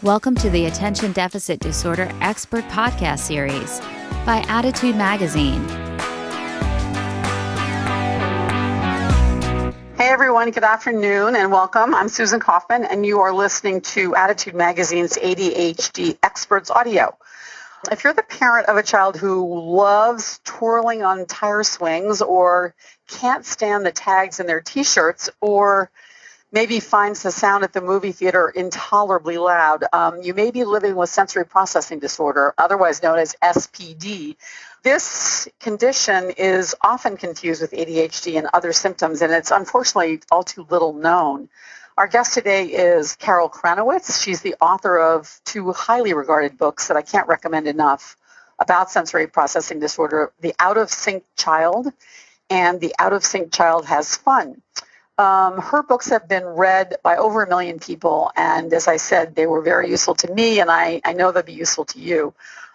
Welcome to the Attention Deficit Disorder Expert Podcast Series by Attitude Magazine. Hey everyone, good afternoon and welcome. I'm Susan Kaufman and you are listening to Attitude Magazine's ADHD Experts Audio. If you're the parent of a child who loves twirling on tire swings or can't stand the tags in their t-shirts or maybe finds the sound at the movie theater intolerably loud, you may be living with sensory processing disorder, otherwise known as SPD. This condition is often confused with ADHD and other symptoms, and it's unfortunately all too little known. Our guest today is Kranowitz. She's the author of two highly regarded books that I can't recommend enough about sensory processing disorder, The Out of Sync Child and The Out of Sync Child Has Fun. Her books have been read by over 1 million people, and as I said, they were very useful to me, and I know they'll be useful to you.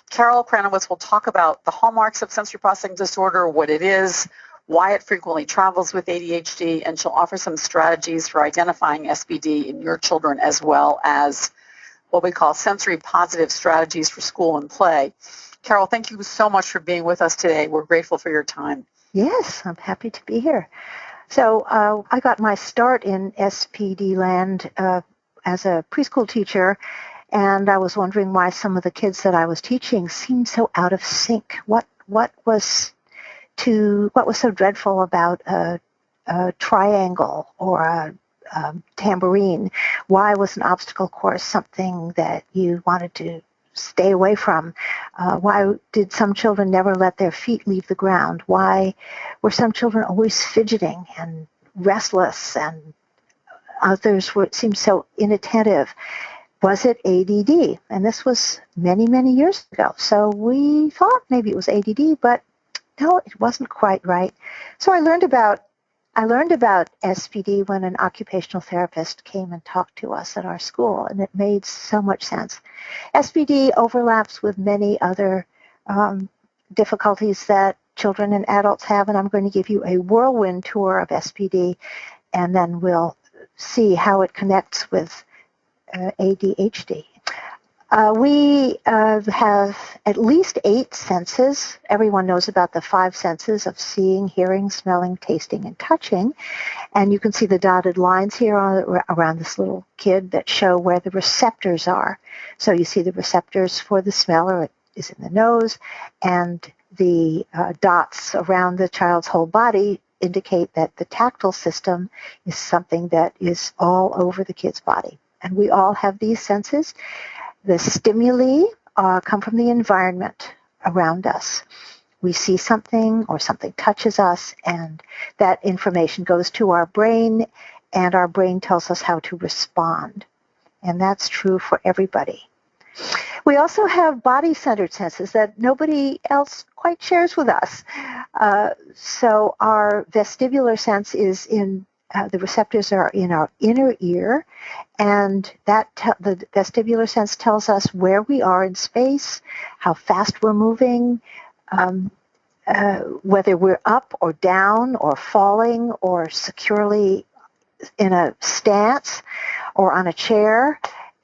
Carol Kranowitz will talk about the hallmarks of sensory processing disorder, what it is, why it frequently travels with ADHD, and she'll offer some strategies for identifying SPD in your children, as well as what we call sensory positive strategies for school and play. Carol, thank you so much for being with us today. We're grateful for your time. Yes, I'm happy to be here. So I got my start in SPD land as a preschool teacher, and I was wondering why some of the kids that I was teaching seemed so out of sync. What was so dreadful about a triangle or a tambourine? Why was an obstacle course something that you wanted to stay away from? Why did some children never let their feet leave the ground? Why were some children always fidgeting and restless, and others seemed so inattentive? Was it ADD? And this was many, many years ago. So we thought maybe it was ADD, but no, it wasn't quite right. So I learned about SPD when an occupational therapist came and talked to us at our school, and it made so much sense. SPD overlaps with many other difficulties that children and adults have, and I'm going to give you a whirlwind tour of SPD, and then we'll see how it connects with ADHD. We have at least 8 senses. Everyone knows about the 5 senses of seeing, hearing, smelling, tasting, and touching. And you can see the dotted lines here around this little kid that show where the receptors are. So you see the receptors for the smell is in the nose, and the dots around the child's whole body indicate that the tactile system is something that is all over the kid's body. And we all have these senses. The stimuli come from the environment around us. We see something or something touches us, and that information goes to our brain, and our brain tells us how to respond. And that's true for everybody. We also have body-centered senses that nobody else quite shares with us. So our vestibular sense is in the receptors are in our inner ear, and that the vestibular sense tells us where we are in space, how fast we're moving, whether we're up or down or falling or securely in a stance or on a chair.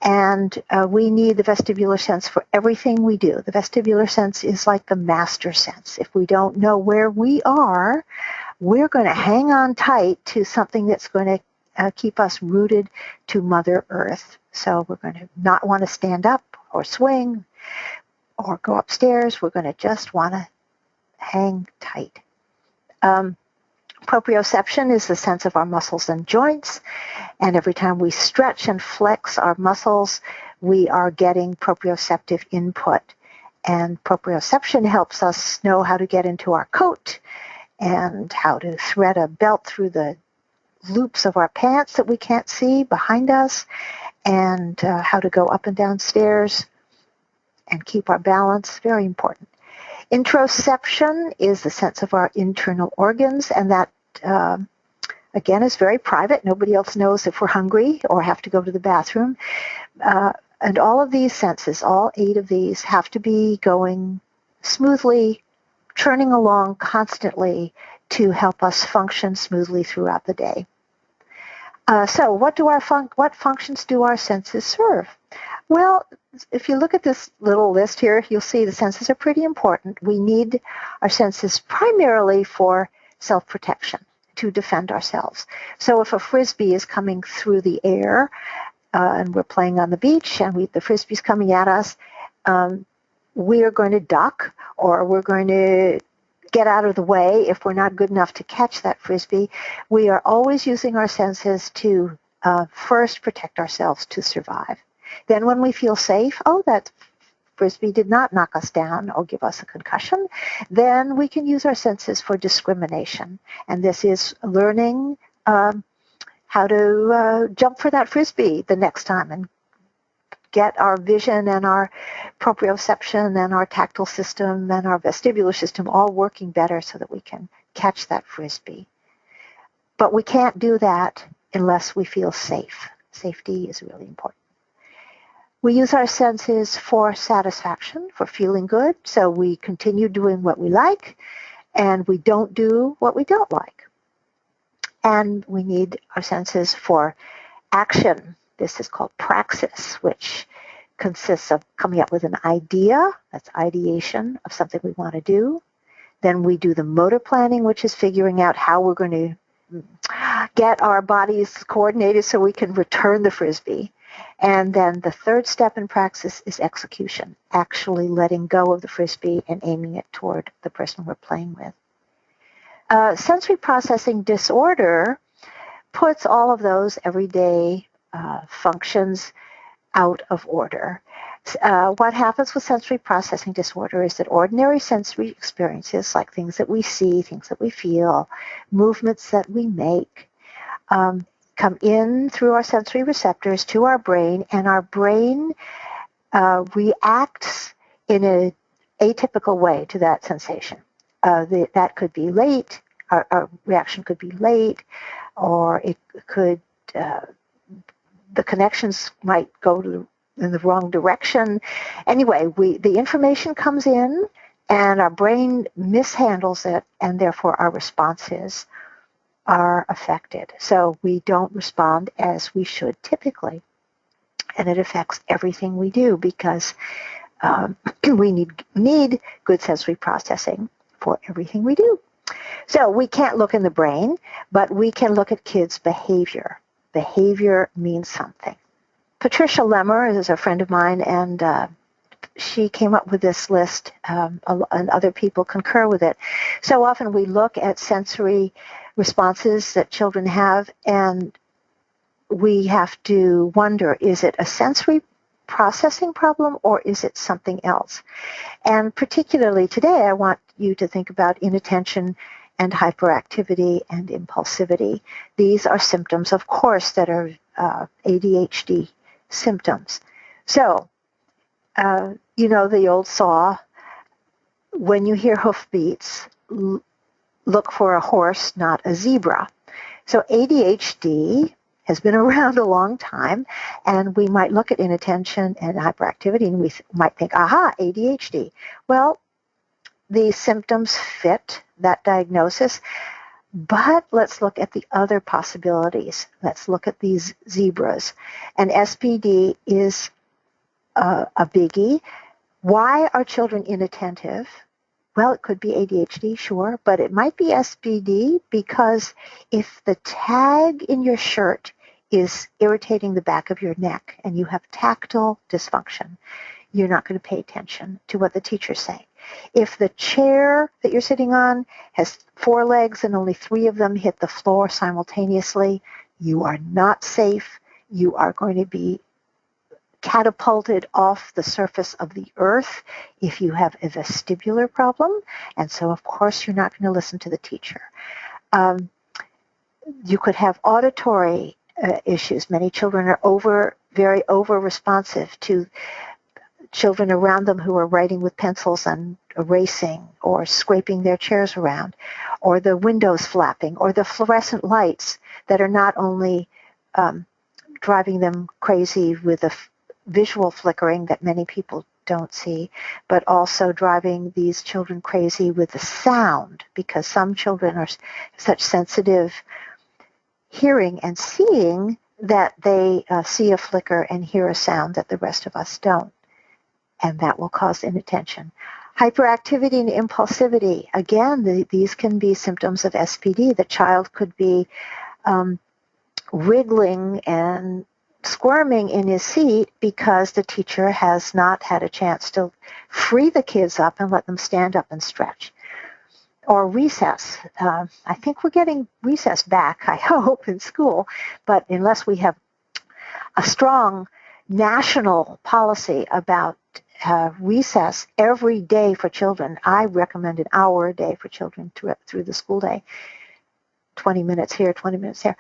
And we need the vestibular sense for everything we do. The vestibular sense is like the master sense. If we don't know where we are, we're going to hang on tight to something that's going to keep us rooted to Mother Earth. So we're going to not want to stand up or swing or go upstairs. We're going to just want to hang tight. Proprioception is the sense of our muscles and joints. And every time we stretch and flex our muscles, we are getting proprioceptive input. And proprioception helps us know how to get into our coat, and how to thread a belt through the loops of our pants that we can't see behind us, and how to go up and down stairs and keep our balance. Very important. Interoception is the sense of our internal organs, and that, again, is very private. Nobody else knows if we're hungry or have to go to the bathroom. And all of these senses, all 8 of these, have to be going smoothly, churning along constantly to help us function smoothly throughout the day. So what functions do our senses serve? Well, if you look at this little list here, you'll see the senses are pretty important. We need our senses primarily for self-protection, to defend ourselves. So if a frisbee is coming through the air and we're playing on the beach and the frisbee's coming at us, we are going to duck, or we're going to get out of the way if we're not good enough to catch that frisbee. We are always using our senses to first protect ourselves, to survive. Then when we feel safe, that frisbee did not knock us down or give us a concussion, then we can use our senses for discrimination. And this is learning how to jump for that frisbee the next time and get our vision and our proprioception and our tactile system and our vestibular system all working better so that we can catch that frisbee. But we can't do that unless we feel safe. Safety is really important. We use our senses for satisfaction, for feeling good, so we continue doing what we like and we don't do what we don't like. And we need our senses for action. This is called praxis, which consists of coming up with an idea, that's ideation of something we want to do. Then we do the motor planning, which is figuring out how we're going to get our bodies coordinated so we can return the frisbee. And then the third step in praxis is execution, actually letting go of the frisbee and aiming it toward the person we're playing with. Sensory processing disorder puts all of those everyday functions out of order. What happens with sensory processing disorder is that ordinary sensory experiences, like things that we see, things that we feel, movements that we make, come in through our sensory receptors to our brain, and our brain reacts in an atypical way to that sensation. That could be late, our reaction could be late, or it could, the connections might go in the wrong direction. Anyway, the information comes in and our brain mishandles it, and therefore our responses are affected. So we don't respond as we should typically. And it affects everything we do because we need good sensory processing for everything we do. So we can't look in the brain, but we can look at kids' behavior. Behavior means something. Patricia Lemmer is a friend of mine, and she came up with this list, and other people concur with it. So often we look at sensory responses that children have, and we have to wonder, is it a sensory processing problem or is it something else? And particularly today, I want you to think about inattention and hyperactivity and impulsivity. These are symptoms, of course, that are ADHD symptoms. So, you know the old saw, when you hear hoofbeats, look for a horse, not a zebra. So ADHD has been around a long time, and we might look at inattention and hyperactivity and we might think, aha, ADHD. Well, the symptoms fit that diagnosis, but let's look at the other possibilities. Let's look at these zebras. And SPD is a biggie. Why are children inattentive? Well, it could be ADHD, sure, but it might be SPD because if the tag in your shirt is irritating the back of your neck and you have tactile dysfunction, you're not going to pay attention to what the teacher's saying. If the chair that you're sitting on has 4 legs and only 3 of them hit the floor simultaneously, you are not safe. You are going to be catapulted off the surface of the earth if you have a vestibular problem. And so, of course, you're not going to listen to the teacher. You could have auditory issues. Many children are very over-responsive to children around them who are writing with pencils and erasing or scraping their chairs around, or the windows flapping, or the fluorescent lights that are not only driving them crazy with the visual flickering that many people don't see, but also driving these children crazy with the sound, because some children are such sensitive hearing and seeing that they see a flicker and hear a sound that the rest of us don't, and that will cause inattention. Hyperactivity and impulsivity, again, these can be symptoms of SPD. The child could be wriggling and squirming in his seat because the teacher has not had a chance to free the kids up and let them stand up and stretch. Or recess. I think we're getting recess back, I hope, in school, but unless we have a strong national policy about recess every day for children, I recommend an hour a day for children through the school day, 20 minutes here, 20 minutes there.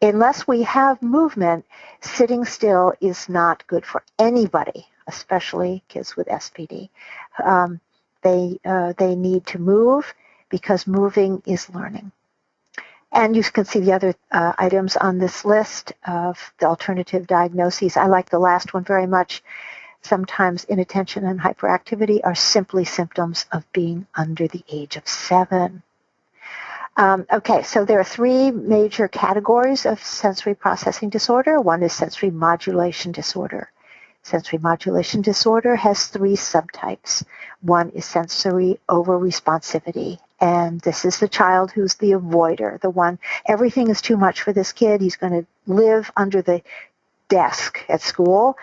Unless we have movement, sitting still is not good for anybody, especially kids with SPD. They need to move because moving is learning. And you can see the other items on this list of the alternative diagnoses. I like the last one very much. Sometimes inattention and hyperactivity are simply symptoms of being under the age of 7. Okay, so there are 3 major categories of sensory processing disorder. One is sensory modulation disorder. Sensory modulation disorder has 3 subtypes. One is sensory overresponsivity, and this is the child who's the avoider, the one, everything is too much for this kid. He's going to live under the desk at school.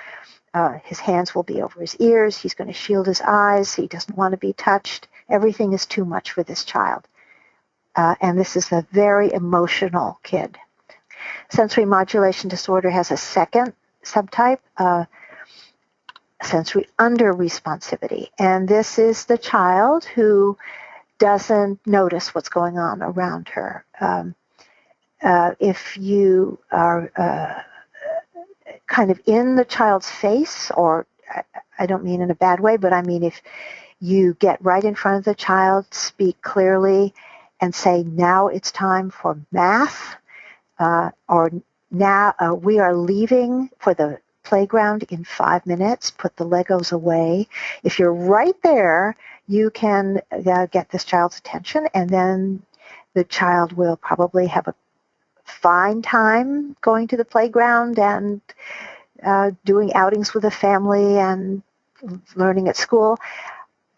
His hands will be over his ears. He's going to shield his eyes. He doesn't want to be touched. Everything is too much for this child. And this is a very emotional kid. Sensory modulation disorder has a second subtype, sensory under-responsivity. And this is the child who doesn't notice what's going on around her. If you are kind of in the child's face, or I don't mean in a bad way, but I mean if you get right in front of the child, speak clearly, and say, now it's time for math, or now we are leaving for the playground in 5 minutes, put the Legos away. If you're right there, you can get this child's attention, and then the child will probably have a fine time going to the playground and doing outings with the family and learning at school.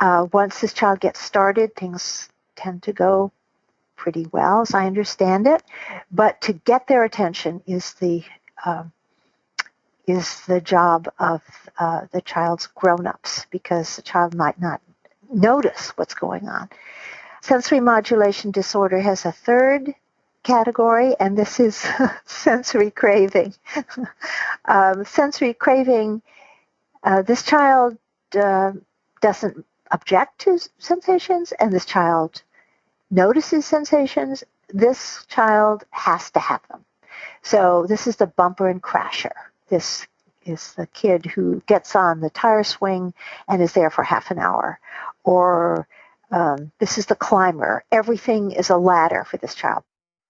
Once this child gets started, things tend to go pretty well, as I understand it. But to get their attention is the job of the child's grown-ups, because the child might not notice what's going on. Sensory modulation disorder has a third category, and this is sensory craving. Sensory craving, this child doesn't object to sensations, and this child notices sensations. This child has to have them. So this is the bumper and crasher. This is the kid who gets on the tire swing and is there for half an hour. Or this is the climber. Everything is a ladder for this child.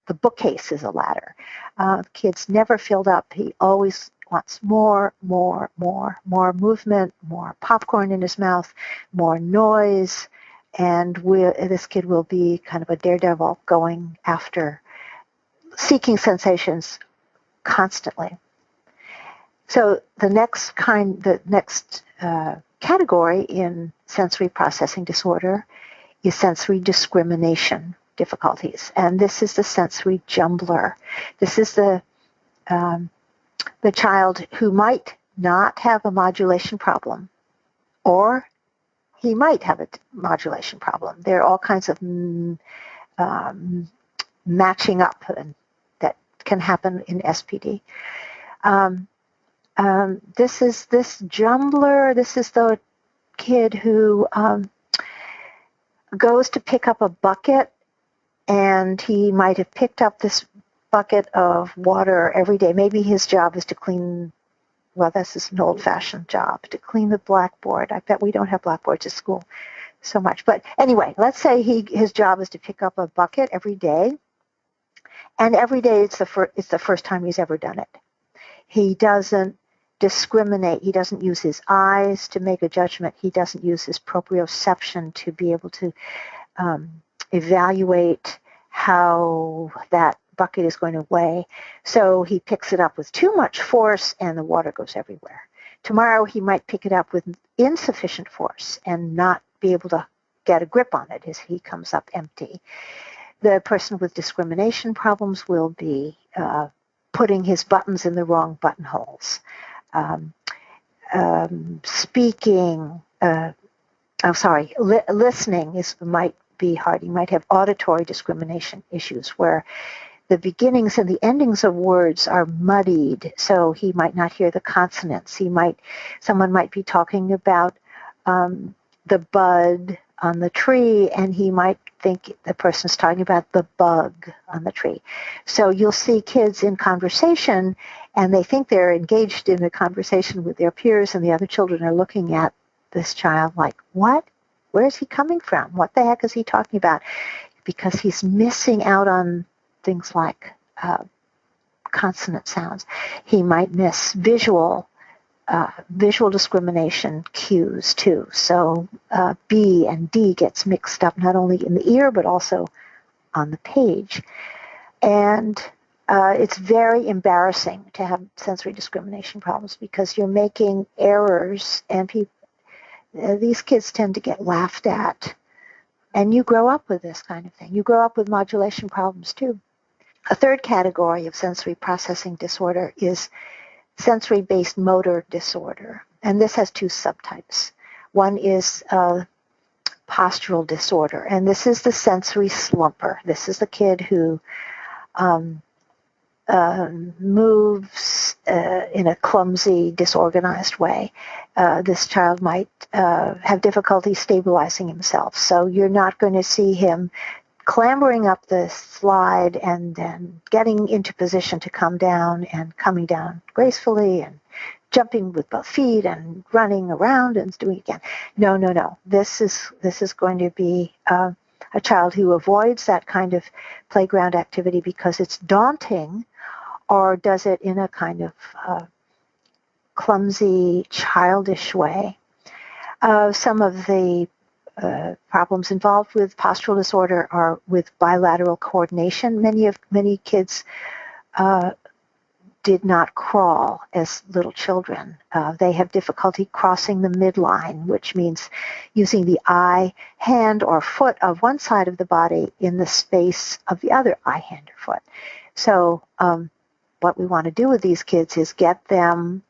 The bookcase is a ladder. The kid's never filled up. He always wants more movement, more popcorn in his mouth, more noise. And this kid will be kind of a daredevil going after, seeking sensations constantly. So the next category in sensory processing disorder is sensory discrimination difficulties. And this is the sensory jumbler. This is the child who might not have a modulation problem, or he might have a modulation problem. There are all kinds of matching up that can happen in SPD. This is this jumbler. This is the kid who goes to pick up a bucket, and he might have picked up this bucket of water every day. Maybe his job is to clean, well, this is an old-fashioned job, to clean the blackboard. I bet we don't have blackboards at school so much. But anyway, let's say his job is to pick up a bucket every day, and every day it's the first time he's ever done it. He doesn't discriminate. He doesn't use his eyes to make a judgment. He doesn't use his proprioception to be able to evaluate how that bucket is going to weigh. So he picks it up with too much force and the water goes everywhere. Tomorrow he might pick it up with insufficient force and not be able to get a grip on it as he comes up empty. The person with discrimination problems will be putting his buttons in the wrong buttonholes. Speaking, listening might be hard. He might have auditory discrimination issues where the beginnings and the endings of words are muddied, so he might not hear the consonants. Someone might be talking about the bud on the tree, and he might think the person's talking about the bug on the tree. So you'll see kids in conversation, and they think they're engaged in a conversation with their peers, and the other children are looking at this child like, what? Where is he coming from? What the heck is he talking about? Because he's missing out on things like consonant sounds. He might miss visual discrimination cues too. So B and D gets mixed up not only in the ear but also on the page. And it's very embarrassing to have sensory discrimination problems because you're making errors, and these kids tend to get laughed at. And you grow up with this kind of thing. You grow up with modulation problems too. A third category of sensory processing disorder is sensory-based motor disorder. And this has two subtypes. One is postural disorder, and this is the sensory slumper. This is the kid who moves in a clumsy, disorganized way. This child might have difficulty stabilizing himself. So you're not going to see him clambering up the slide and then getting into position to come down and coming down gracefully and jumping with both feet and running around and doing it again. No. This is going to be a child who avoids that kind of playground activity because it's daunting, or does it in a kind of clumsy, childish way. Some of the problems involved with postural disorder are with bilateral coordination. Many kids did not crawl as little children. They have difficulty crossing the midline, which means using the eye, hand, or foot of one side of the body in the space of the other eye, hand, or foot. So what we want to do with these kids is get them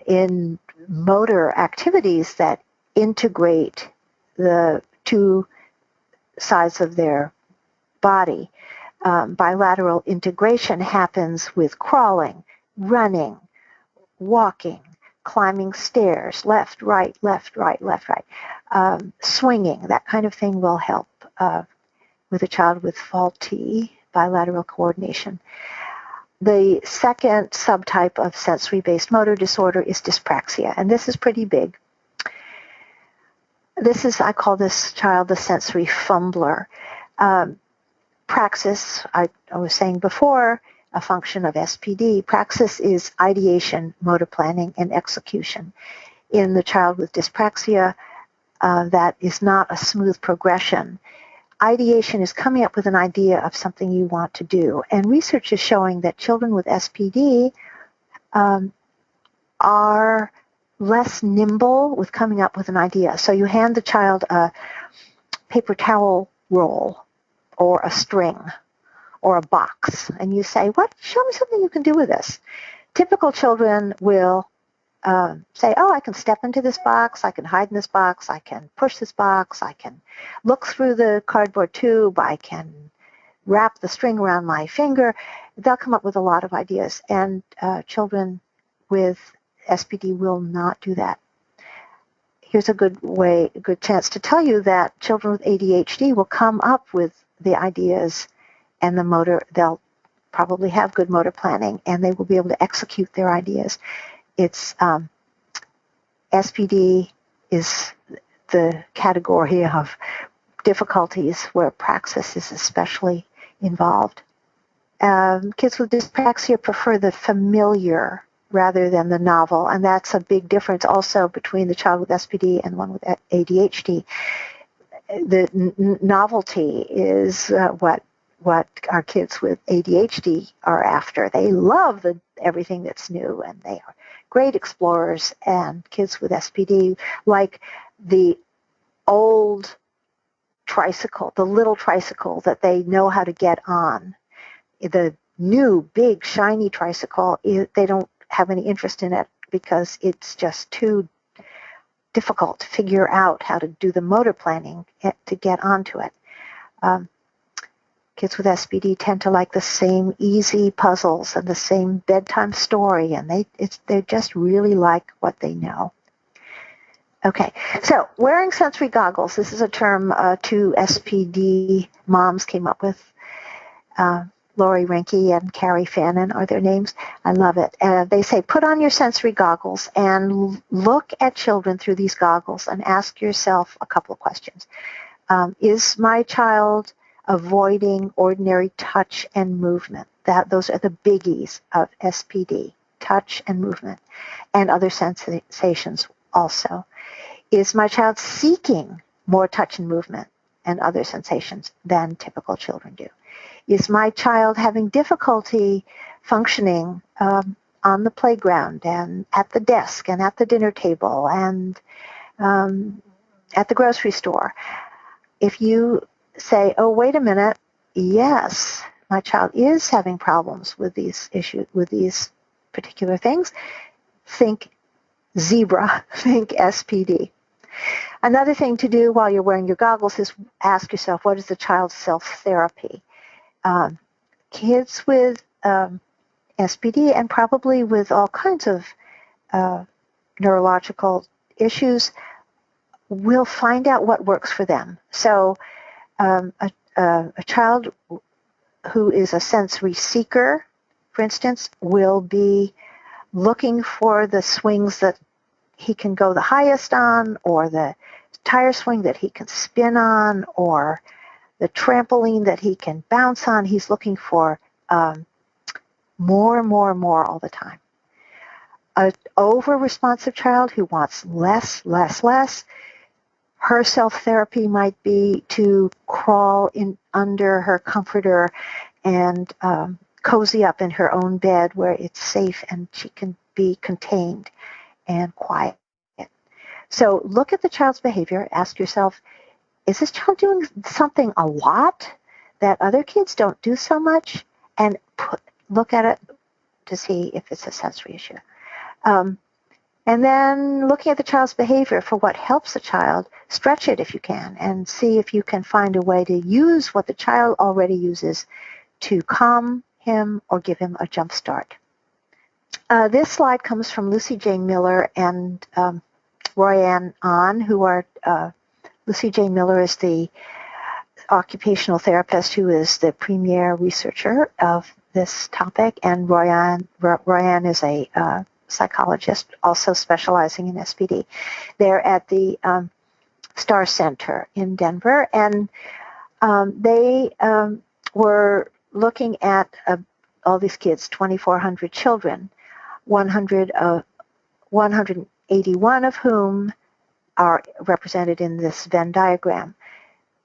in motor activities that integrate the two sides of their body. Bilateral integration happens with crawling, running, walking, climbing stairs, left, right, left, right, left, right. Swinging, that kind of thing will help with a child with faulty bilateral coordination. The second subtype of sensory-based motor disorder is dyspraxia, and this is pretty big. I call this child the sensory fumbler. Praxis, I was saying before, a function of SPD. Praxis is ideation, motor planning, and execution. In the child with dyspraxia, that is not a smooth progression. Ideation is coming up with an idea of something you want to do. And research is showing that children with SPD are less nimble with coming up with an idea. So you hand the child a paper towel roll or a string or a box, and you say, show me something you can do with this. Typical children will say, I can step into this box, I can hide in this box, I can push this box, I can look through the cardboard tube, I can wrap the string around my finger. They'll come up with a lot of ideas, and children with SPD will not do that. Here's a good chance to tell you that children with ADHD will come up with the ideas and the motor. They'll probably have good motor planning, and they will be able to execute their ideas. It's SPD is the category of difficulties where praxis is especially involved. Kids with dyspraxia prefer the familiar rather than the novel, and that's a big difference also between the child with SPD and one with ADHD. The novelty is what what our kids with ADHD are after. They love everything that's new, and they are great explorers. And kids with SPD like the old tricycle, the little tricycle that they know how to get on. The new, big, shiny tricycle, they don't have any interest in it because it's just too difficult to figure out how to do the motor planning to get onto it. Kids with SPD tend to like the same easy puzzles and the same bedtime story, and they just really like what they know. Okay, so wearing sensory goggles. This is a term two SPD moms came up with. Lori Rinke and Carrie Fannin are their names. I love it. They say, put on your sensory goggles and look at children through these goggles and ask yourself a couple of questions. Is my child avoiding ordinary touch and movement? Those are the biggies of SPD, touch and movement, and other sensations also. Is my child seeking more touch and movement and other sensations than typical children do? Is my child having difficulty functioning on the playground and at the desk and at the dinner table and at the grocery store? If you say, oh, wait a minute, yes, my child is having problems with these issues, with these particular things, think zebra, think SPD. Another thing to do while you're wearing your goggles is ask yourself, what is the child's self-therapy? Kids with SPD and probably with all kinds of neurological issues will find out what works for them. So a child who is a sensory seeker, for instance, will be looking for the swings that he can go the highest on, or the tire swing that he can spin on, or the trampoline that he can bounce on. He's looking for more and more and more all the time. An over-responsive child who wants less, her self-therapy might be to crawl in under her comforter and cozy up in her own bed where it's safe and she can be contained and quiet. So look at the child's behavior. Ask yourself, is this child doing something a lot that other kids don't do so much? And look at it to see if it's a sensory issue. And then looking at the child's behavior for what helps the child, stretch it if you can, and see if you can find a way to use what the child already uses to calm him or give him a jump start. This slide comes from Lucy Jane Miller and Royanne Ahn, who are Lucy Jane Miller is the occupational therapist who is the premier researcher of this topic, and Royanne is a psychologist also specializing in SPD. They're at the Star Center in Denver, and they were looking at all these kids, 2,400 children, 181 of whom are represented in this Venn diagram.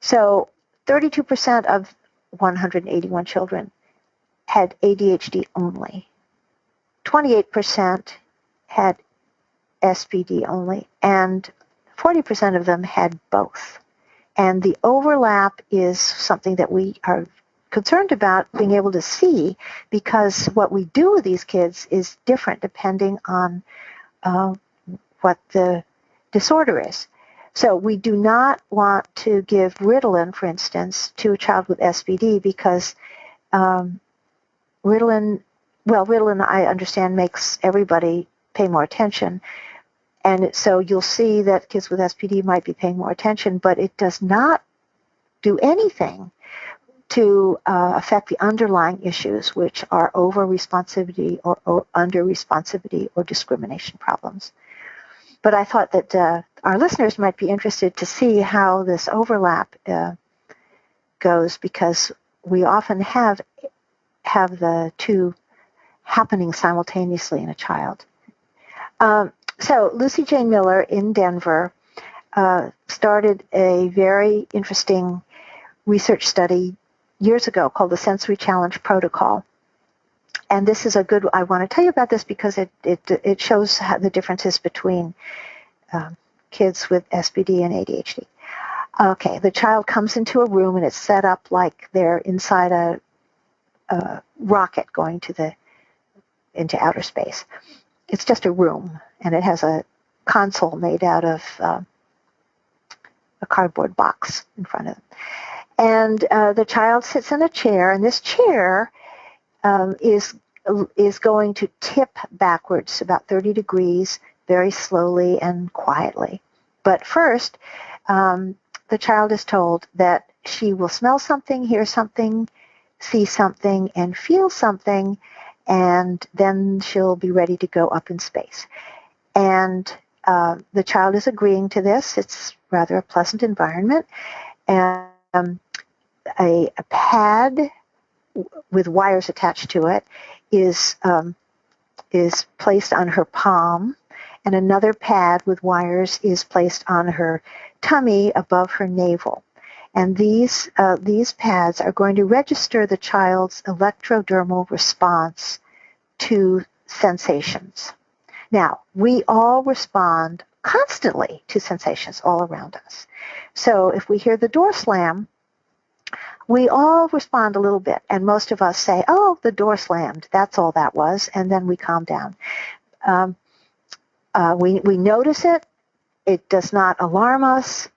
So 32% of 181 children had ADHD only. 28% had SPD only, and 40% of them had both. And the overlap is something that we are concerned about being able to see, because what we do with these kids is different depending on what the disorder is. So we do not want to give Ritalin, for instance, to a child with SPD because Ritalin, I understand, makes everybody pay more attention. And so you'll see that kids with SPD might be paying more attention, but it does not do anything to affect the underlying issues, which are over-responsivity or under-responsivity or discrimination problems. But I thought that our listeners might be interested to see how this overlap goes, because we often have the two happening simultaneously in a child. So Lucy Jane Miller in Denver started a very interesting research study years ago called the Sensory Challenge Protocol. And this is I want to tell you about this because it shows the differences between kids with SPD and ADHD. Okay, the child comes into a room and it's set up like they're inside a rocket going into outer space. It's just a room, and it has a console made out of a cardboard box in front of them. And the child sits in a chair, and this chair is going to tip backwards about 30 degrees very slowly and quietly. But first, the child is told that she will smell something, hear something, see something, and feel something, and then she'll be ready to go up in space. And the child is agreeing to this. It's rather a pleasant environment. And a pad with wires attached to it is placed on her palm, and another pad with wires is placed on her tummy above her navel. And these pads are going to register the child's electrodermal response to sensations. Now, we all respond constantly to sensations all around us. So if we hear the door slam, we all respond a little bit, and most of us say, oh, the door slammed, that's all that was, and then we calm down. We notice it, it does not alarm us,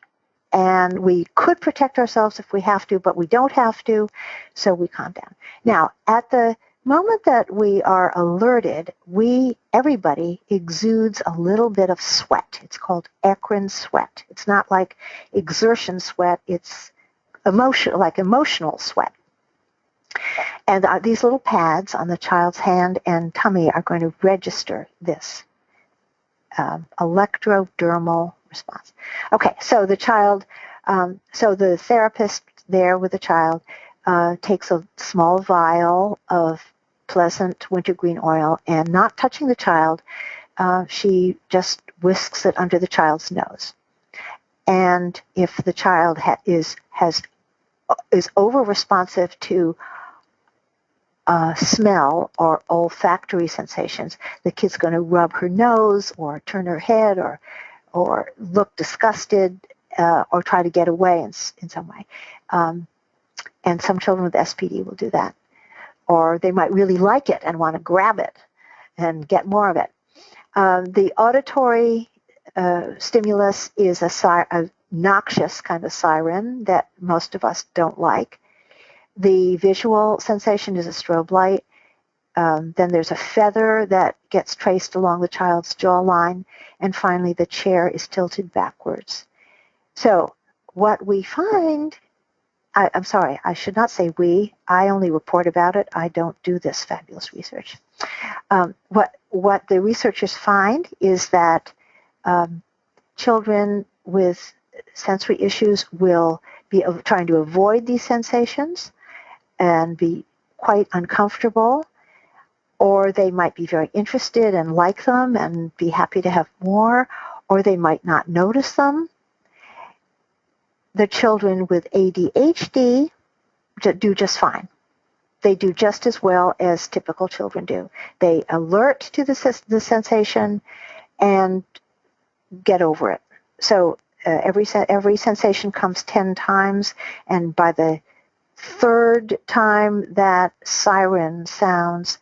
and we could protect ourselves if we have to, but we don't have to, so we calm down. Now, at the moment that we are alerted, everybody exudes a little bit of sweat. It's called eccrine sweat. It's not like exertion sweat, it's emotional sweat. And these little pads on the child's hand and tummy are going to register this electrodermal response. Okay, so the child, so the therapist there with the child takes a small vial of pleasant wintergreen oil, and not touching the child, she just whisks it under the child's nose. And if the child is over responsive to smell or olfactory sensations, the kid's going to rub her nose or turn her head or look disgusted or try to get away in some way. And some children with SPD will do that. Or they might really like it and want to grab it and get more of it. The auditory stimulus is a noxious kind of siren that most of us don't like. The visual sensation is a strobe light. Then there's a feather that gets traced along the child's jawline. And finally, the chair is tilted backwards. So what we find, I'm sorry, I should not say we. I only report about it. I don't do this fabulous research. What the researchers find is that children with sensory issues will be trying to avoid these sensations and be quite uncomfortable, or they might be very interested and like them and be happy to have more, or they might not notice them. The children with ADHD do just fine. They do just as well as typical children do. They alert to the sensation and get over it. So every sensation comes 10 times, and by the third time that siren sounds,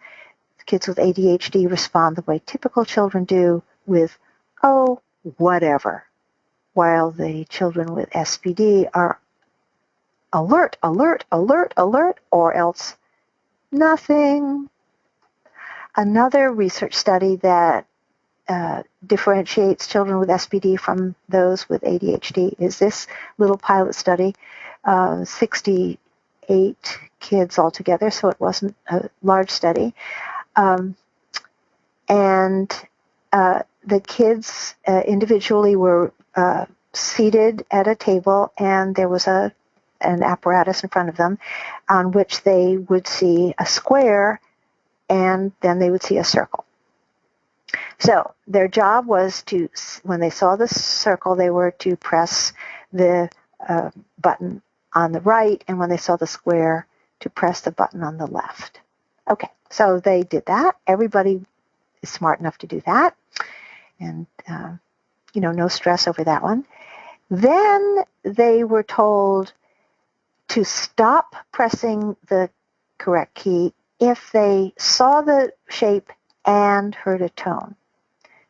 kids with ADHD respond the way typical children do with, oh, whatever, while the children with SPD are alert, alert, alert, alert, or else nothing. Another research study that differentiates children with SPD from those with ADHD is this little pilot study, 68 kids altogether, so it wasn't a large study. And the kids individually were seated at a table, and there was an apparatus in front of them on which they would see a square, and then they would see a circle. So their job was to, when they saw the circle, they were to press the button on the right, and when they saw the square, to press the button on the left. Okay, so they did that. Everybody is smart enough to do that. And, no stress over that one. Then they were told to stop pressing the correct key if they saw the shape and heard a tone.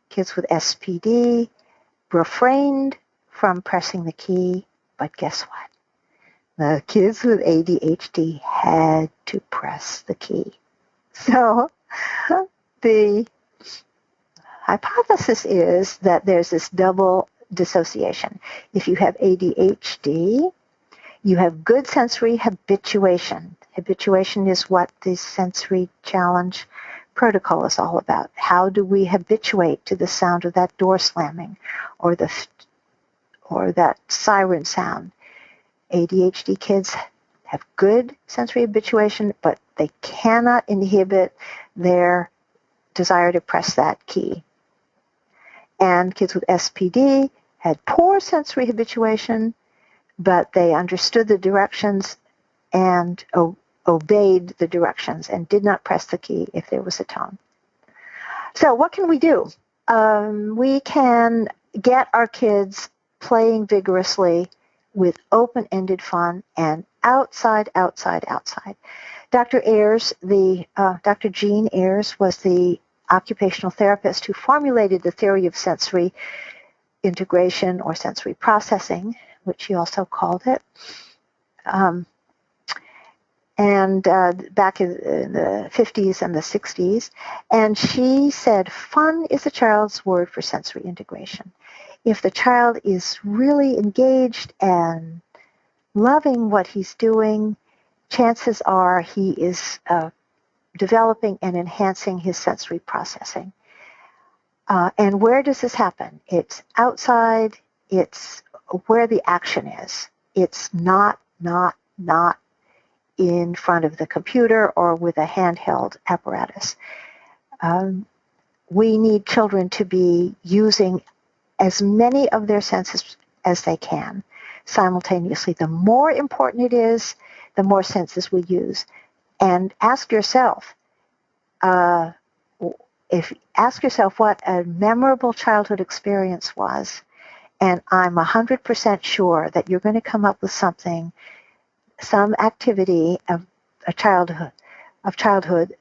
Kids with SPD refrained from pressing the key, but guess what? The kids with ADHD had to press the key. So the hypothesis is that there's this double dissociation. If you have ADHD, you have good sensory habituation. Habituation is what the sensory challenge protocol is all about. How do we habituate to the sound of that door slamming or that siren sound? ADHD kids have good sensory habituation, but they cannot inhibit their desire to press that key. And kids with SPD had poor sensory habituation, but they understood the directions and obeyed the directions and did not press the key if there was a tone. So what can we do? We can get our kids playing vigorously with open-ended fun and outside. Dr. Jean Ayers was the occupational therapist who formulated the theory of sensory integration or sensory processing, which he also called it, back in the 50s and the 60s. And she said, fun is a child's word for sensory integration. If the child is really engaged and loving what he's doing, chances are he is developing and enhancing his sensory processing. And where does this happen? It's outside. It's where the action is. It's not in front of the computer or with a handheld apparatus. We need children to be using as many of their senses as they can simultaneously. The more important it is, the more senses we use. And ask yourself what a memorable childhood experience was. And I'm 100% sure that you're going to come up with some activity of childhood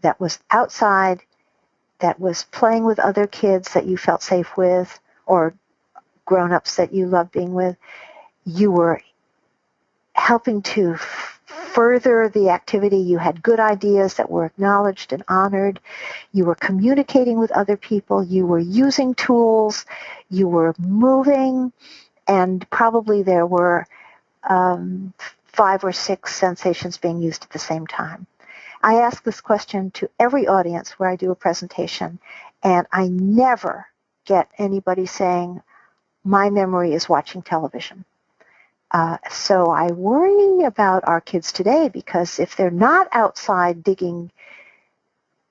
that was outside, that was playing with other kids that you felt safe with, or grown-ups that you loved being with. You were helping to further the activity. You had good ideas that were acknowledged and honored. You were communicating with other people. You were using tools. You were moving. And probably there were 5 or 6 sensations being used at the same time. I ask this question to every audience where I do a presentation, and I never get anybody saying, my memory is watching television. So I worry about our kids today, because if they're not outside digging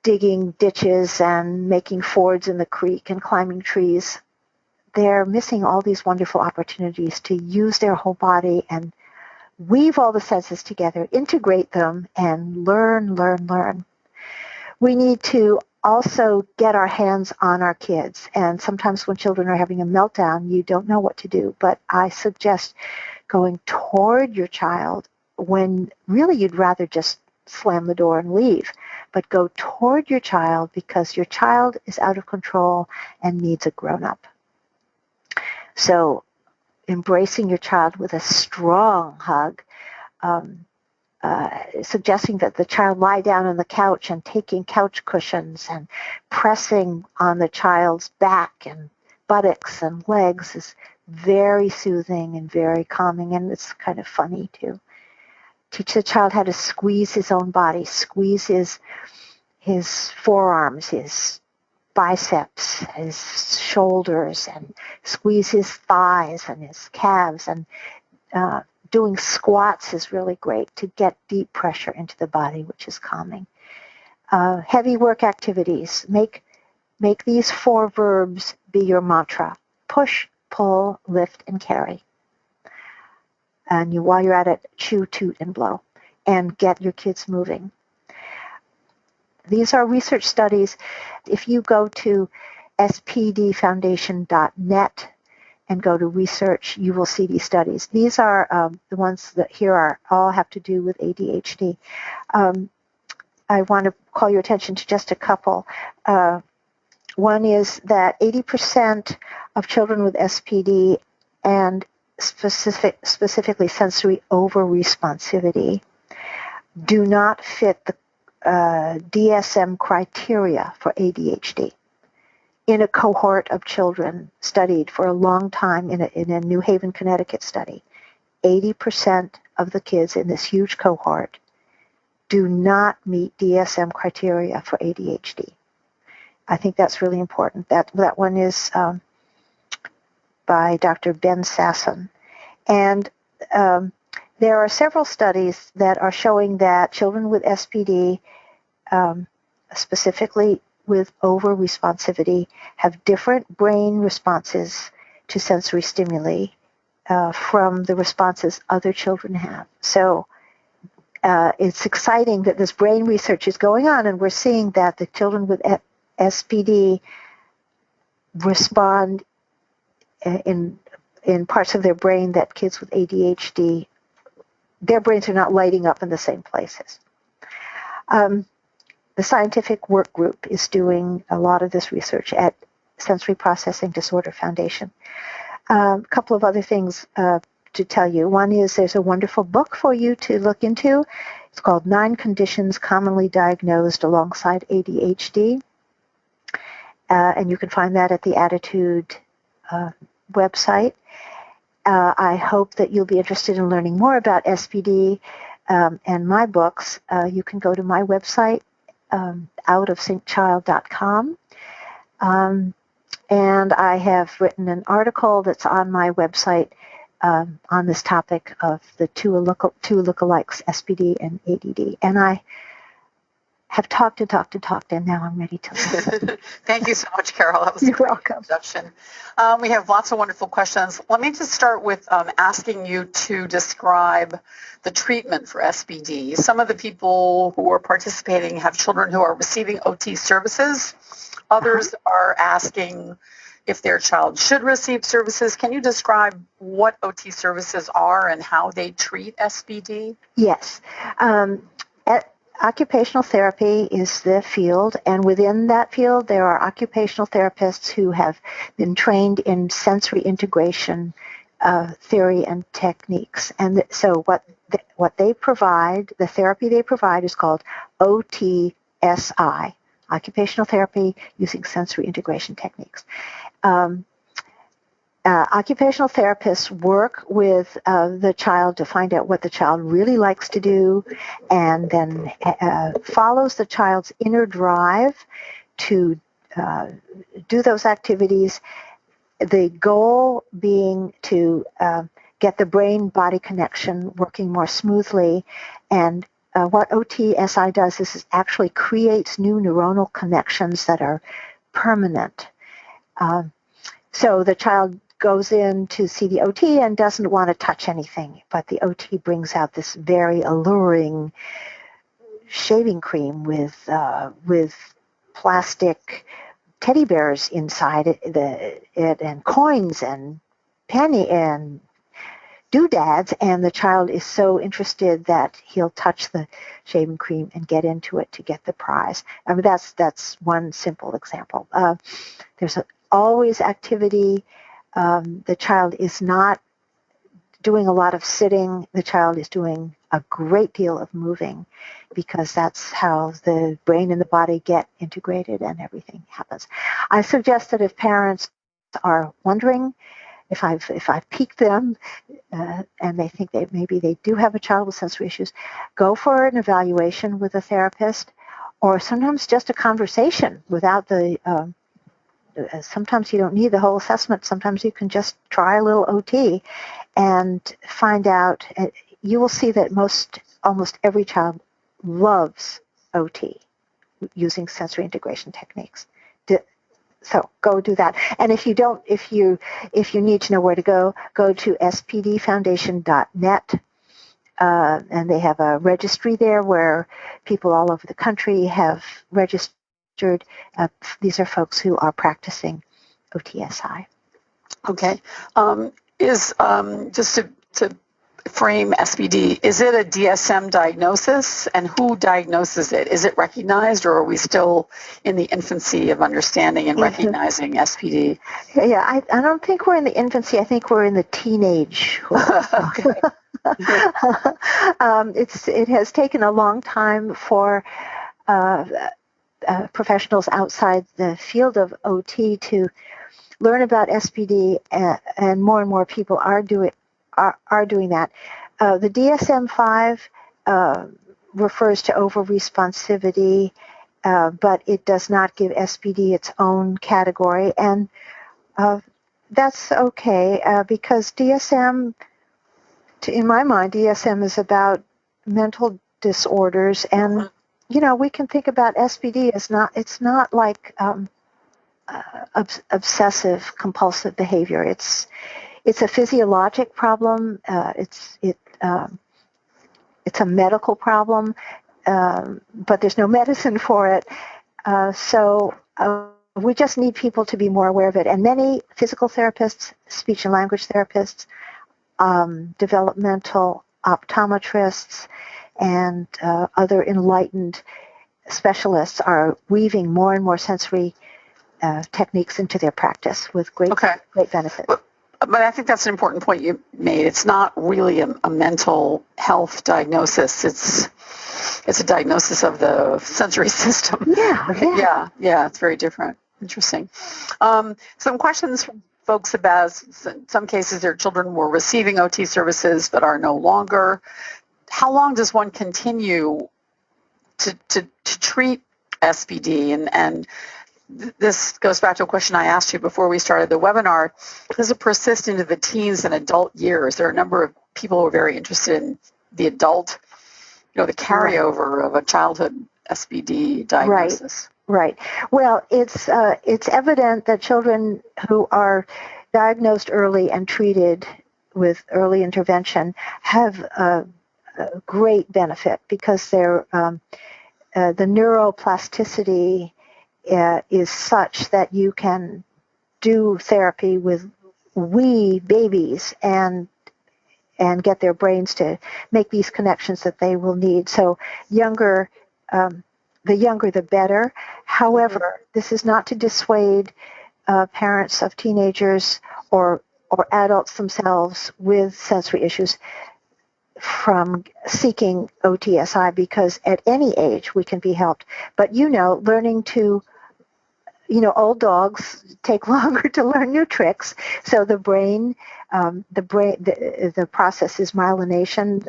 ditches and making fords in the creek and climbing trees, they're missing all these wonderful opportunities to use their whole body and weave all the senses together, integrate them, and learn. We need to also get our hands on our kids. And sometimes when children are having a meltdown, you don't know what to do. But I suggest going toward your child when really you'd rather just slam the door and leave. But go toward your child, because your child is out of control and needs a grown-up. So embracing your child with a strong hug, suggesting that the child lie down on the couch and taking couch cushions and pressing on the child's back and buttocks and legs is very soothing and very calming, and it's kind of funny too. Teach the child how to squeeze his own body, squeeze his forearms, his biceps, his shoulders, and squeeze his thighs and his calves. And doing squats is really great to get deep pressure into the body, which is calming. Heavy work activities. Make these 4 verbs be your mantra. Push, pull, lift, and carry. And while you're at it, chew, toot, and blow. and get your kids moving. These are research studies. If you go to spdfoundation.net and go to research, you will see these studies. These are the ones that here are all have to do with ADHD. I want to call your attention to just a couple. One is that 80% of children with SPD and specifically sensory over-responsivity do not fit the DSM criteria for ADHD. In a cohort of children studied for a long time in a New Haven, Connecticut study, 80% of the kids in this huge cohort do not meet DSM criteria for ADHD. I think that's really important. That one is by Dr. Ben Sasson. And there are several studies that are showing that children with SPD, specifically with over-responsivity, have different brain responses to sensory stimuli from the responses other children have. So it's exciting that this brain research is going on, and we're seeing that the children with SPD respond in parts of their brain that kids with ADHD, their brains are not lighting up in the same places. The Scientific Work Group is doing a lot of this research at Sensory Processing Disorder Foundation. A couple of other things to tell you. One is there's a wonderful book for you to look into. It's called 9 Conditions Commonly Diagnosed Alongside ADHD. And you can find that at the Attitude website. I hope that you'll be interested in learning more about SPD and my books. You can go to my website, outofsyncchild.com. And I have written an article that's on my website on this topic of the two lookalikes, SPD and ADD. And I have talked, and now I'm ready to listen. Thank you so much, Carol. That was a great introduction. We have lots of wonderful questions. Let me just start with asking you to describe the treatment for SPD. Some of the people who are participating have children who are receiving OT services. Others are asking if their child should receive services. Can you describe what OT services are and how they treat SPD? Yes. Occupational therapy is the field, and within that field there are occupational therapists who have been trained in sensory integration theory and techniques. And so what they provide, the therapy they provide, is called OTSI, occupational therapy using sensory integration techniques. Occupational therapists work with the child to find out what the child really likes to do, and then follows the child's inner drive to do those activities. The goal being to get the brain-body connection working more smoothly. And what OTSI does is it actually creates new neuronal connections that are permanent. So the child goes in to see the OT and doesn't want to touch anything, but the OT brings out this very alluring shaving cream with plastic teddy bears inside it and coins and penny and doodads, and the child is so interested that he'll touch the shaving cream and get into it to get the prize. I mean, that's one simple example. There's always activity. The child is not doing a lot of sitting. The child is doing a great deal of moving, because that's how the brain and the body get integrated and everything happens. I suggest that if parents are wondering if I've piqued them and they think that maybe they do have a child with sensory issues, go for an evaluation with a therapist, or sometimes just a conversation without the sometimes you don't need the whole assessment. Sometimes you can just try a little OT and find out. You will see that almost every child loves OT using sensory integration techniques. So go do that. And if you need to know where to go to spdfoundation.net. and they have a registry there where people all over the country have registered. These are folks who are practicing OTSI. Okay. Is just to frame SPD, is it a DSM diagnosis, and who diagnoses it? Is it recognized, or are we still in the infancy of understanding and recognizing SPD? Yeah, I don't think we're in the infancy. I think we're in the teenage. Okay. It has taken a long time for professionals outside the field of OT to learn about SPD, and more people are doing that. The DSM-5 refers to over-responsivity, but it does not give SPD its own category, and that's okay because DSM, in my mind, DSM is about mental disorders, and we can think about SPD as it's not like obsessive compulsive behavior. It's a physiologic problem. It's a medical problem, but there's no medicine for it. So we just need people to be more aware of it. And many physical therapists, speech and language therapists, developmental optometrists, and other enlightened specialists are weaving more and more sensory techniques into their practice with great benefit. But I think that's an important point you made. It's not really a mental health diagnosis. It's a diagnosis of the sensory system. Yeah. It's very different. Interesting. Some questions from folks about, in some cases, their children were receiving OT services but are no longer. How long does one continue to treat SPD? And this goes back to a question I asked you before we started the webinar. Does it persist into the teens and adult years? There are a number of people who are very interested in the adult, the carryover of a childhood SPD diagnosis. Right. Well, it's evident that children who are diagnosed early and treated with early intervention have a great benefit because they're the neuroplasticity is such that you can do therapy with wee babies and get their brains to make these connections that they will need. So the younger the better. However, this is not to dissuade parents of teenagers or adults themselves with sensory issues from seeking OTSI, because at any age we can be helped. But learning to old dogs take longer to learn new tricks. So the process is myelination.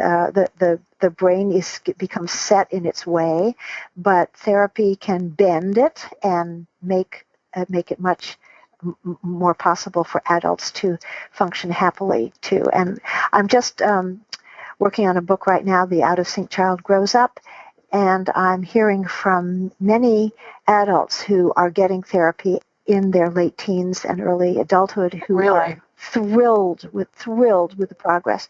The brain becomes set in its way, but therapy can bend it and make it much more possible for adults to function happily too. And I'm just working on a book right now, The Out of Sync Child Grows Up. And I'm hearing from many adults who are getting therapy in their late teens and early adulthood who are thrilled with the progress.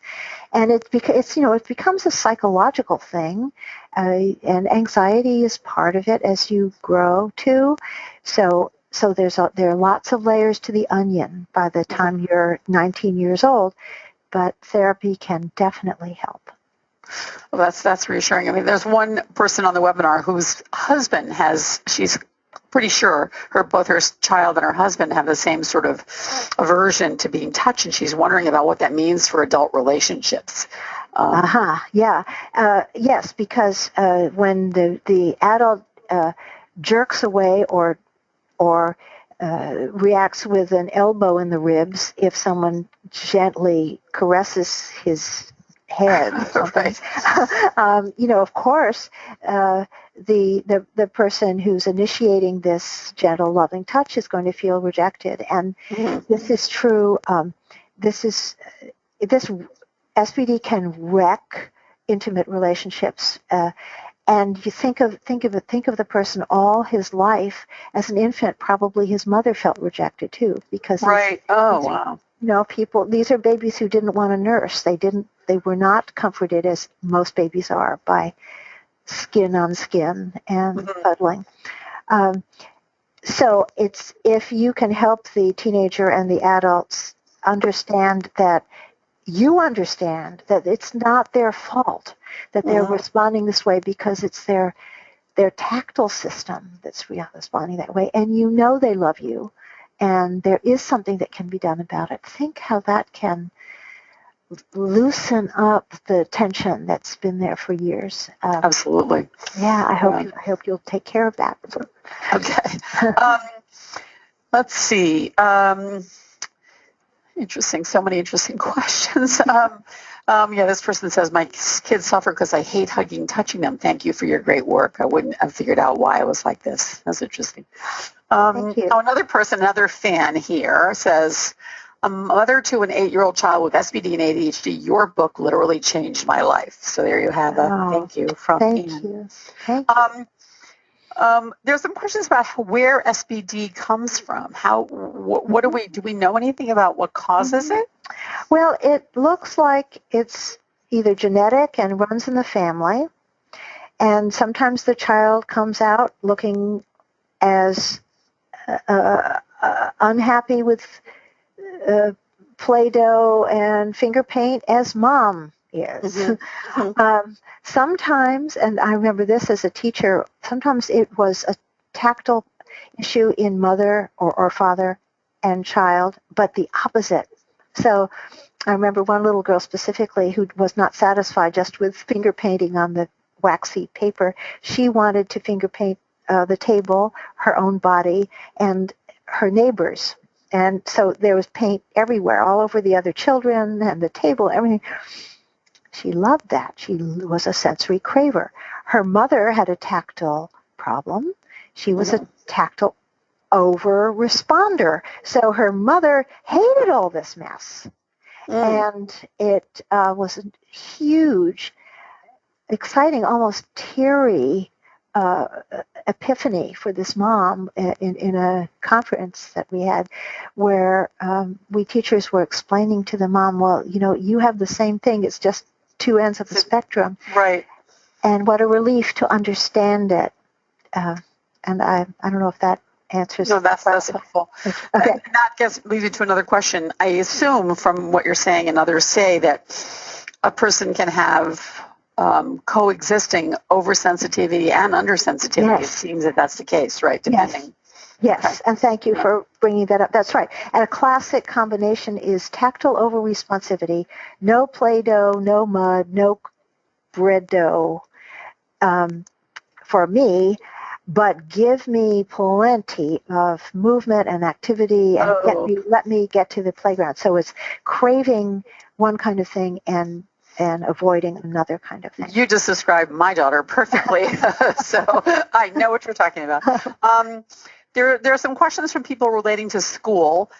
And it becomes a psychological thing, and anxiety is part of it as you grow too. So there are lots of layers to the onion by the time you're 19 years old, but therapy can definitely help. Well, that's reassuring. I mean, there's one person on the webinar whose husband she's pretty sure both her child and her husband have the same sort of aversion to being touched, and she's wondering about what that means for adult relationships. Yes, because when the adult jerks away or reacts with an elbow in the ribs if someone gently caresses his head or something. Of course, the person who's initiating this gentle, loving touch is going to feel rejected, and this is true. This SPD can wreck intimate relationships. And you think of the person all his life. As an infant, probably his mother felt rejected too, because wow, these are babies who didn't want to nurse. They were not comforted as most babies are by skin on skin and cuddling. So it's, if you can help the teenager and the adults understand that it's not their fault that they're responding this way, because it's their tactile system that's responding that way, and they love you, and there is something that can be done about it. Think how that can loosen up the tension that's been there for years. Absolutely. Yeah, I hope you'll take care of that. Okay. Let's see. Interesting. So many interesting questions. This person says, my kids suffer because I hate hugging, touching them. Thank you for your great work. I wouldn't have figured out why I was like this. That's interesting. Thank you. Another person, another fan here says, a mother to an 8-year-old child with SPD and ADHD, your book literally changed my life. So there you have a thank you from Thank Ian. you. Thank you. There's some questions about where SPD comes from. What do we know anything about what causes it? Well, it looks like it's either genetic and runs in the family, and sometimes the child comes out looking as unhappy with Play-Doh and finger paint as mom is. Sometimes, and I remember this as a teacher, sometimes it was a tactile issue in mother or father and child, but the opposite. So I remember one little girl specifically who was not satisfied just with finger painting on the waxy paper. She wanted to finger paint the table, her own body, and her neighbors. And so there was paint everywhere, all over the other children and the table, everything. She loved that. She was a sensory craver. Her mother had a tactile problem. She was a tactile over responder. So her mother hated all this mess. And it was a huge, exciting, almost teary epiphany for this mom in a conference that we had, where we teachers were explaining to the mom, well, you have the same thing. It's just two ends of the spectrum. Right. And what a relief to understand it. And I don't know if that answers. No, that's helpful. Okay. And that leads me to another question. I assume from what you're saying and others say that a person can have coexisting oversensitivity and undersensitivity. Yes. It seems that that's the case, right? Depending. Yes, Okay. And thank you for bringing that up. That's right. And a classic combination is tactile overresponsivity, no Play-Doh, no mud, no bread dough for me, but give me plenty of movement and activity and let me get to the playground. So it's craving one kind of thing and avoiding another kind of thing. You just described my daughter perfectly, so I know what you're talking about. There are some questions from people relating to school.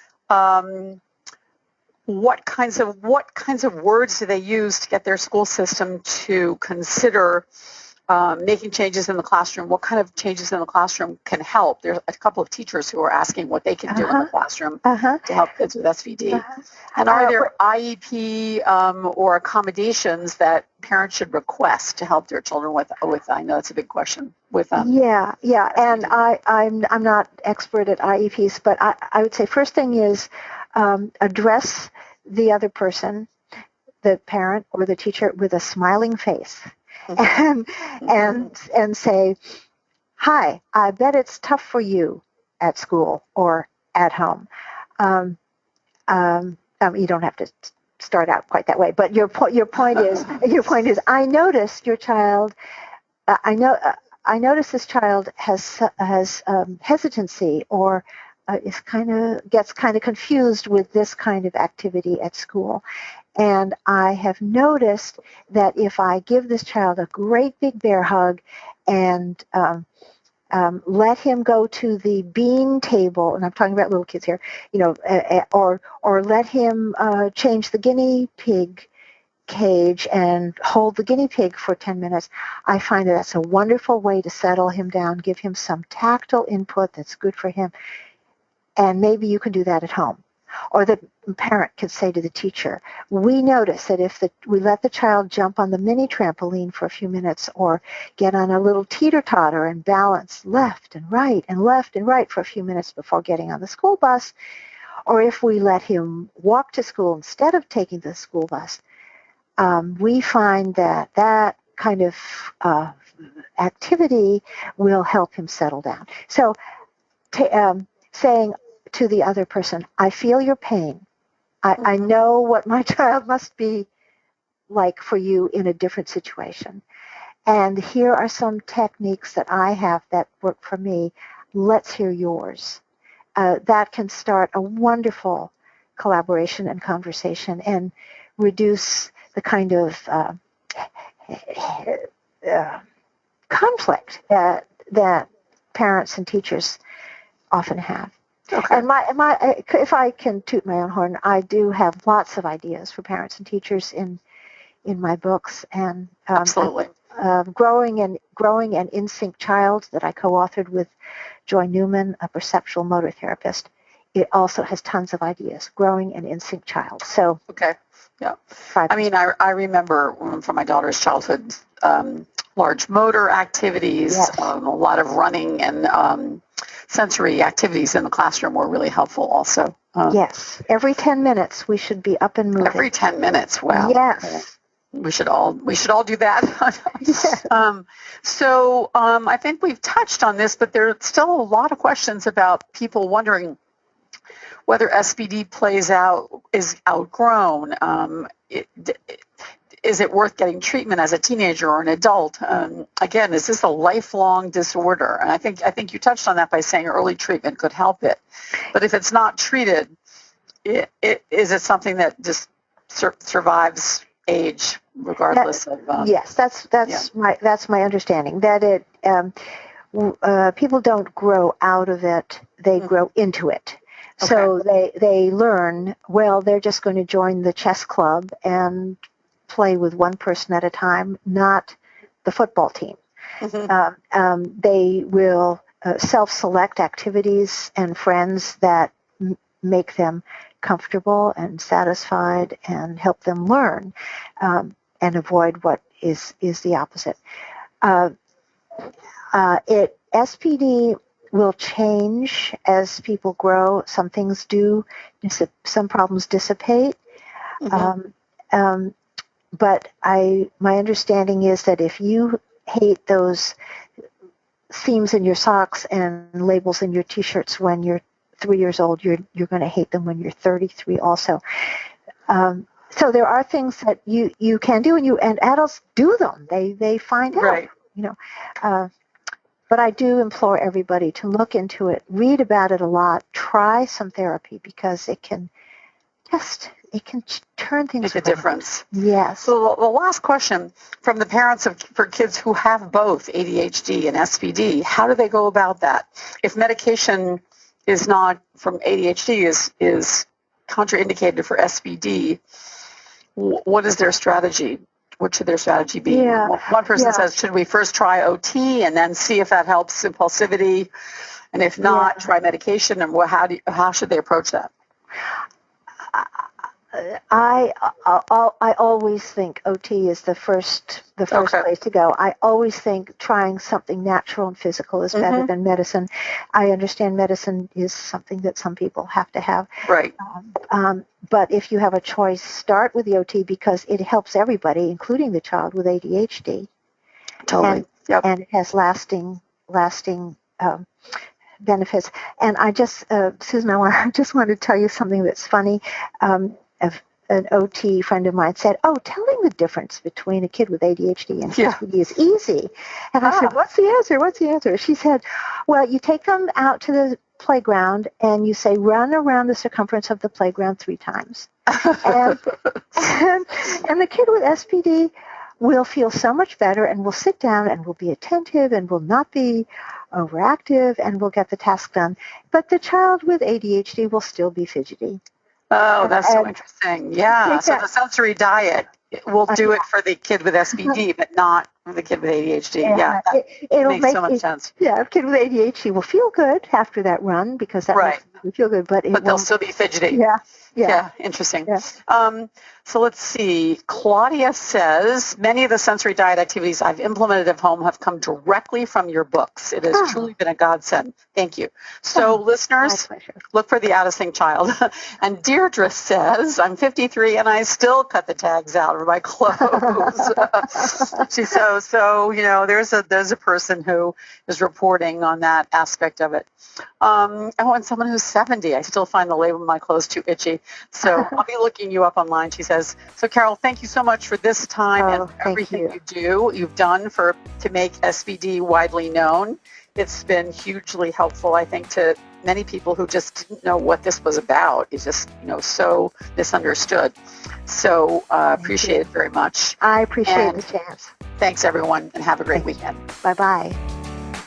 What kinds of words do they use to get their school system to consider making changes in the classroom? What kind of changes in the classroom can help? There's a couple of teachers who are asking what they can do in the classroom to help kids with SVD. And are there IEP or accommodations that parents should request to help their children with? I know that's a big question. Yeah. And I'm not expert at IEPs, but I would say first thing is address the other person, the parent or the teacher, with a smiling face. And say, hi, I bet it's tough for you at school or at home. You don't have to start out quite that way, but your point is I noticed your child. I noticed this child has hesitancy or gets kind of confused with this kind of activity at school. And I have noticed that if I give this child a great big bear hug and let him go to the bean table, and I'm talking about little kids here, or let him change the guinea pig cage and hold the guinea pig for 10 minutes, I find that's a wonderful way to settle him down, give him some tactile input that's good for him. And maybe you can do that at home. Or the parent could say to the teacher, we notice that if we let the child jump on the mini trampoline for a few minutes or get on a little teeter-totter and balance left and right for a few minutes before getting on the school bus, or if we let him walk to school instead of taking the school bus, we find that that kind of activity will help him settle down. So saying to the other person, I feel your pain. I know what my child must be like for you in a different situation. And here are some techniques that I have that work for me. Let's hear yours. That can start a wonderful collaboration and conversation and reduce the kind of conflict that parents and teachers often have. Okay. And if I can toot my own horn, I do have lots of ideas for parents and teachers in my books. And Absolutely. Growing an In-Sync Child that I co-authored with Joy Newman, a perceptual motor therapist. It also has tons of ideas. Growing an In-Sync Child. So okay. Yeah. I mean, I remember from my daughter's childhood, large motor activities, yes. A lot of running and sensory activities in the classroom were really helpful also. Yes. Every 10 minutes we should be up and moving. Every 10 minutes. Wow. Yes. We should all do that. Yes. So I think we've touched on this, but there are still a lot of questions about people wondering whether SPD is outgrown. Is it worth getting treatment as a teenager or an adult? Again, is this a lifelong disorder? And I think you touched on that by saying early treatment could help it. But if it's not treated, is it something that just survives age regardless of? Yes, that's my understanding. That it people don't grow out of it; they grow into it. Okay. So they learn, well, they're just going to join the chess club and play with one person at a time, not the football team. Mm-hmm. They will self-select activities and friends that make them comfortable and satisfied and help them learn and avoid what is the opposite. SPD will change as people grow. Some things do, some problems dissipate. Mm-hmm. But my understanding is that if you hate those seams in your socks and labels in your T-shirts when you're 3 years old, you're going to hate them when you're 33 also. So there are things that you can do, and adults do them. They find out, right. But I do implore everybody to look into it, read about it a lot, try some therapy because it can turn things Make a around. difference. Yes. So the last question from the parents for kids who have both ADHD and SPD, how do they go about that? If medication is not from ADHD is contraindicated for SPD, what is their strategy? What should their strategy be? Yeah. One person says, should we first try OT and then see if that helps impulsivity? And if not, try medication. And how should they approach that? I always think OT is the first place to go. I always think trying something natural and physical is better than medicine. I understand medicine is something that some people have to have. Right. But if you have a choice, start with the OT because it helps everybody, including the child with ADHD. Totally. And it has lasting benefits. And I just, Susan, I just wanted to tell you something that's funny. An OT friend of mine said, telling the difference between a kid with ADHD and SPD is easy. And I said, what's the answer? She said, well, you take them out to the playground and you say, run around the circumference of the playground 3 times. and the kid with SPD will feel so much better and will sit down and will be attentive and will not be overactive and will get the task done. But the child with ADHD will still be fidgety. Oh, that's so interesting. Yeah. So the sensory diet will do it for the kid with SPD, but not The kid with ADHD. And Yeah, that it'll makes make so much sense. Yeah, a kid with ADHD will feel good after that run because that Right. makes them feel good, but it But they'll won't. still be fidgety. Yeah. Interesting. Yeah. So let's see. Claudia says, many of the sensory diet activities I've implemented at home have come directly from your books. It has truly been a godsend. Thank you. So listeners, look for the out of sync child. And Deirdre says, I'm 53 and I still cut the tags out of my clothes. She's so there's a person who is reporting on that aspect of it. And someone who's 70, I still find the label of my clothes too itchy. So I'll be looking you up online, she says. So Carol, thank you so much for this time and for everything you've done to make SPD widely known. It's been hugely helpful, I think, to many people who just didn't know what this was about. It's just, so misunderstood. So appreciate it very much. I appreciate the chance. Thanks, everyone, and have a great weekend. Bye-bye.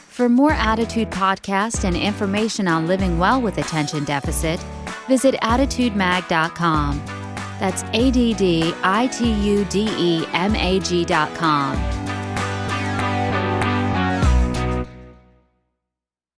For more Attitude podcast and information on living well with attention deficit, visit attitudemag.com. That's ADDITUDEMAG.com.